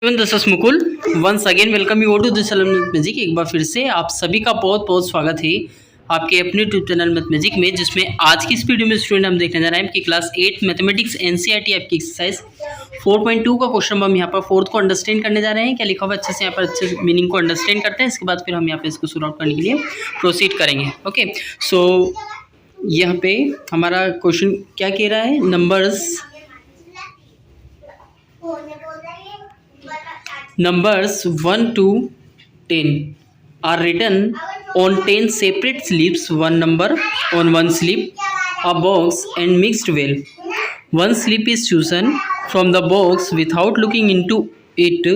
This is Mukul once again welcome you to this magic. एक बार फिर से आप सभी का बहुत बहुत स्वागत है आपके अपने यूट्यूब चैनल मैथ मैजिक में, जिसमें आज की इस वीडियो में स्टूडेंट हम देखने जा रहे हैं कि क्लास 8 मैथमेटिक्स एनसीईआरटी आपकी एक्सरसाइज 4.2 का क्वेश्चन हम यहाँ पर फोर्थ को अंडरस्टैंड करने जा रहे हैं। क्या लिखा हुआ अच्छे से यहाँ पर अच्छे मीनिंग को अंडरस्टैंड करते हैं, इसके बाद फिर हम यहाँ पे इसको सॉल्व आउट करने के लिए प्रोसीड करेंगे। ओके, सो यहाँ पे हमारा क्वेश्चन क्या कह रहा है, Numbers 1 to 10 are written on 10 separate slips, one number on one slip, a box and mixed well. One slip is chosen from the box without looking into it.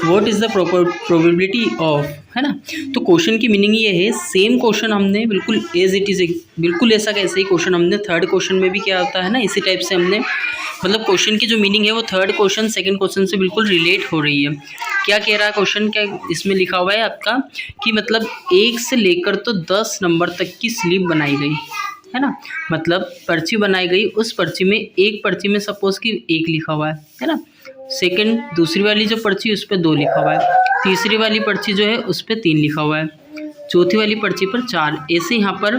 What is the probability of, है ना। तो question की meaning ये है, same question हमने बिल्कुल as it is, बिल्कुल ऐसा कैसे ही क्वेश्चन हमने थर्ड क्वेश्चन में भी क्या होता है ना, इसी टाइप से हमने मतलब क्वेश्चन की जो मीनिंग है वो थर्ड क्वेश्चन सेकंड क्वेश्चन से बिल्कुल रिलेट हो रही है। क्या कह रहा है क्वेश्चन, क्या इसमें लिखा हुआ है आपका कि मतलब 1 से लेकर तो 10 नंबर तक की स्लिप बनाई गई है ना, मतलब पर्ची बनाई गई। उस पर्ची में एक पर्ची में सपोज कि 1 लिखा हुआ है ना, सेकंड दूसरी वाली जो पर्ची उस पर 2 लिखा हुआ है, तीसरी वाली पर्ची जो है उस पर 3 लिखा हुआ है, चौथी वाली पर्ची पर 4, ऐसे यहाँ पर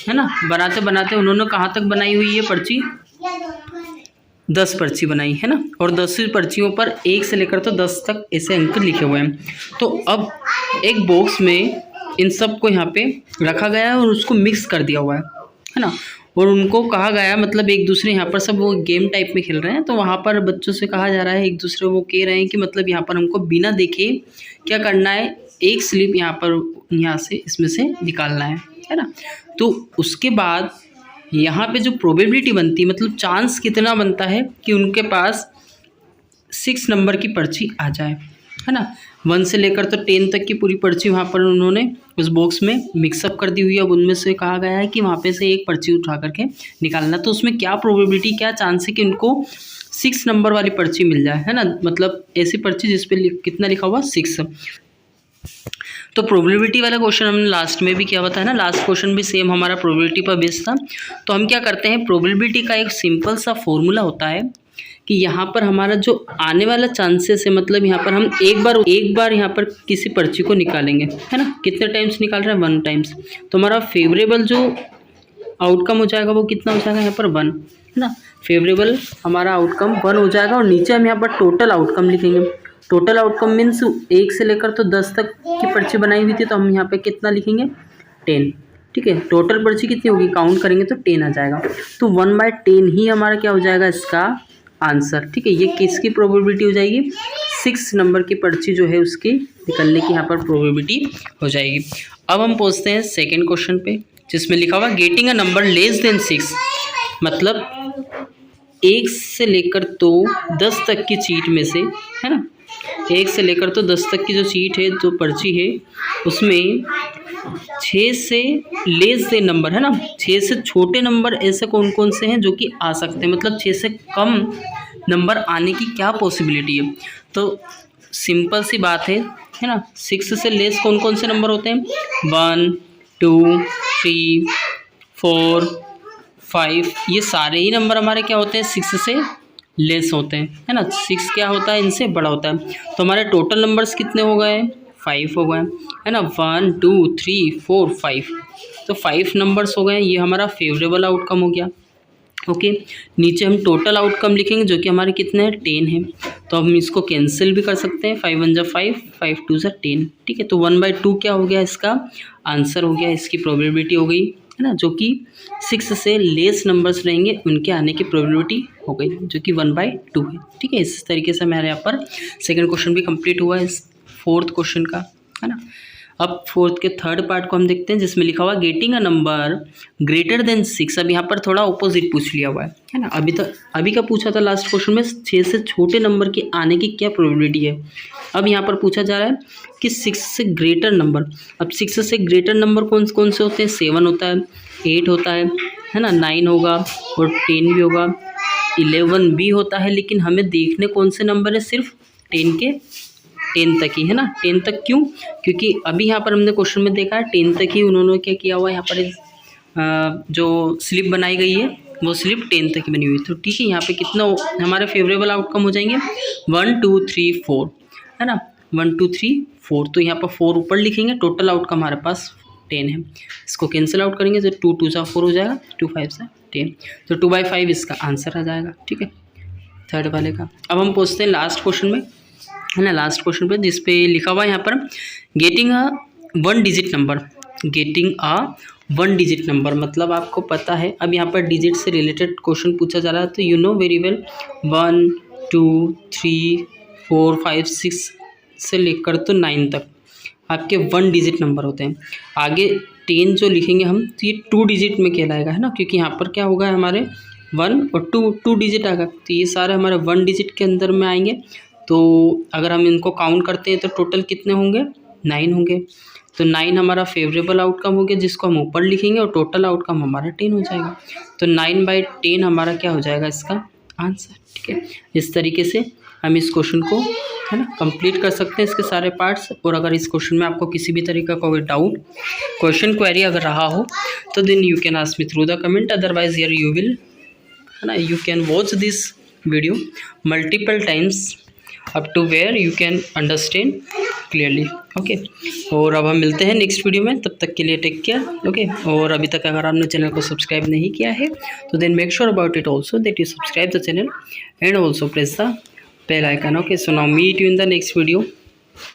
है ना बनाते बनाते उन्होंने कहाँ तक बनाई हुई है पर्ची, 10 पर्ची बनाई है ना, और 10 पर्चियों पर 1 से लेकर तो 10 तक ऐसे अंक लिखे हुए हैं। तो अब एक बॉक्स में इन सब को यहाँ पे रखा गया है और उसको मिक्स कर दिया हुआ है ना, और उनको कहा गया मतलब एक दूसरे यहाँ पर सब वो गेम टाइप में खेल रहे हैं, तो वहाँ पर बच्चों से कहा जा रहा है, एक दूसरे वो कह रहे हैं कि मतलब यहाँ पर हमको बिना देखे क्या करना है, एक स्लिप यहाँ से इसमें से निकालना है ना। तो उसके बाद यहाँ पे जो प्रोबेबिलिटी बनती है, मतलब चांस कितना बनता है कि उनके पास 6 नंबर की पर्ची आ जाए, है ना। 1 से लेकर तो 10 तक की पूरी पर्ची वहाँ पर उन्होंने उस बॉक्स में मिक्सअप कर दी हुई है। अब उनमें से कहा गया है कि वहाँ पे से एक पर्ची उठा करके निकालना, तो उसमें क्या प्रोबेबिलिटी, क्या चांस है कि उनको 6 नंबर वाली पर्ची मिल जाए, है ना, मतलब ऐसी पर्ची जिसपे कितना लिखा हुआ 6। तो प्रोबेबिलिटी वाला क्वेश्चन हमने लास्ट में भी क्या बताया ना, लास्ट क्वेश्चन भी सेम हमारा प्रोबेबिलिटी पर बेस्ड था। तो हम क्या करते हैं, प्रोबेबिलिटी का एक सिंपल सा फॉर्मूला होता है कि यहाँ पर हमारा जो आने वाला चांसेस है, मतलब यहाँ पर हम एक बार यहाँ पर किसी पर्ची को निकालेंगे, है ना, कितने टाइम्स निकाल रहे हैं, 1 टाइम्स, तो हमारा फेवरेबल जो आउटकम हो जाएगा वो कितना हो जाएगा, यहाँ पर 1, है ना, फेवरेबल हमारा आउटकम 1 हो जाएगा। और नीचे हम यहाँ पर टोटल आउटकम लिखेंगे। टोटल आउटकम मीन्स 1 से लेकर तो 10 तक की पर्ची बनाई हुई थी, तो हम यहाँ पे कितना लिखेंगे, 10, ठीक है। टोटल पर्ची कितनी होगी, काउंट करेंगे तो 10 आ जाएगा, तो 1/10 ही हमारा क्या हो जाएगा इसका आंसर, ठीक है। ये किसकी प्रोबेबिलिटी हो जाएगी, 6 नंबर की पर्ची जो है उसकी निकलने की यहाँ पर प्रोबेबिलिटी हो जाएगी। अब हम पहुँचते हैं सेकेंड क्वेश्चन पे, जिसमें लिखा हुआ getting a number less than 6, मतलब 1 से लेकर तो 10 तक की चीट में से, है ना, 1 से लेकर तो 10 तक की जो चीट है, जो पर्ची है, उसमें 6 से लेस देन नंबर, है ना, 6 से छोटे नंबर ऐसे कौन कौन से हैं जो कि आ सकते हैं, मतलब 6 से कम नंबर आने की क्या पॉसिबिलिटी है। तो सिंपल सी बात है ना, 6 से लेस कौन कौन से नंबर होते हैं, 1 2 3 4 5, ये सारे ही नंबर हमारे क्या होते हैं, 6 से लेस होते हैं, है ना। 6 क्या होता है, इनसे बड़ा होता है। तो हमारे टोटल नंबर्स कितने हो गए, 5 हो गए, है ना, 1 2 3 4 5, तो 5 नंबर्स हो गए, ये हमारा फेवरेबल आउटकम हो गया। ओके, नीचे हम टोटल आउटकम लिखेंगे जो कि हमारे कितने हैं, 10 है, तो हम इसको कैंसिल भी कर सकते हैं, 5 1 जा 5 5 2 जा 10, ठीक है। तो 1/2 क्या हो गया, इसका आंसर हो गया, इसकी प्रोबेबिलिटी हो गई, है ना, जो कि 6 से लेस नंबर्स रहेंगे उनके आने की प्रोबेबिलिटी हो गई, जो कि 1/2 है, ठीक है। इस तरीके से हमारे यहाँ पर सेकंड क्वेश्चन भी कंप्लीट हुआ है इस फोर्थ क्वेश्चन का, है ना। अब फोर्थ के थर्ड पार्ट को हम देखते हैं, जिसमें लिखा हुआ getting a number greater than 6। अब यहाँ पर थोड़ा ऑपोजिट पूछ लिया हुआ है ना, अभी का पूछा था लास्ट क्वेश्चन में 6 से छोटे नंबर के आने की क्या प्रोबेबिलिटी है। अब यहाँ पर पूछा जा रहा है कि 6 से ग्रेटर नंबर। अब 6 से ग्रेटर नंबर कौन कौन से होते हैं, 7 होता है, 8 होता है ना, 9 होगा और 10 भी होगा, 11 भी होता है, लेकिन हमें देखने कौन से नंबर है, सिर्फ 10 तक ही, है ना। 10 तक क्यों, क्योंकि अभी यहाँ पर हमने क्वेश्चन में देखा है 10 तक ही उन्होंने क्या किया हुआ है, यहाँ पर जो स्लिप बनाई गई है वो स्लिप 10 तक की बनी हुई। तो ठीक है, यहाँ पे कितना हमारे फेवरेबल आउटकम हो जाएंगे 1 2 3 4, है ना, 1 2 3 4। तो यहाँ पर 4 ऊपर लिखेंगे, टोटल आउटकम हमारे पास 10 है। इसको कैंसिल आउट करेंगे तो 2 2 सा 4 हो जाएगा, 2 5 सा 10। तो 2/5 इसका आंसर आ जाएगा। ठीक है, थर्ड वाले का। अब हम पूछते हैं लास्ट क्वेश्चन में, है ना, लास्ट क्वेश्चन पे जिसपे लिखा हुआ है यहाँ पर getting a 1 digit number. Getting a 1 digit number मतलब आपको पता है, अब यहाँ पर डिजिट से रिलेटेड क्वेश्चन पूछा जा रहा है तो यू नो वेरी वेल 1 2 3 4 5 6 से लेकर तो 9 तक आपके 1 डिजिट नंबर होते हैं। आगे 10 जो लिखेंगे हम तो ये 2 डिजिट में कहलाएगा, है ना, क्योंकि यहाँ पर क्या होगा हमारे 1 और 2 डिजिट आएगा, तो ये सारे हमारे 1 डिजिट के अंदर में आएंगे। तो अगर हम इनको काउंट करते हैं तो टोटल कितने होंगे 9 होंगे। तो 9 हमारा फेवरेबल आउटकम हो गया जिसको हम ऊपर लिखेंगे और टोटल आउटकम हमारा 10 हो जाएगा। तो 9/10 हमारा क्या हो जाएगा इसका आंसर। ठीक है, इस तरीके से हम इस क्वेश्चन को, है ना, कंप्लीट कर सकते हैं इसके सारे पार्ट्स। और अगर इस क्वेश्चन में आपको किसी भी तरीके का कोई डाउट, क्वेश्चन क्वेरी अगर रहा हो तो then you can ask me through the comment, otherwise here you will, है ना, you can watch this video multiple times up to where you can understand clearly. Okay, और अब हम मिलते हैं नेक्स्ट वीडियो में, तब तक के लिए टेक केयर। ओके, और अभी तक अगर आपने चैनल को सब्सक्राइब नहीं किया है तो then make sure about it also that you subscribe the channel and also press the bell icon. Okay, so now meet you in the next video.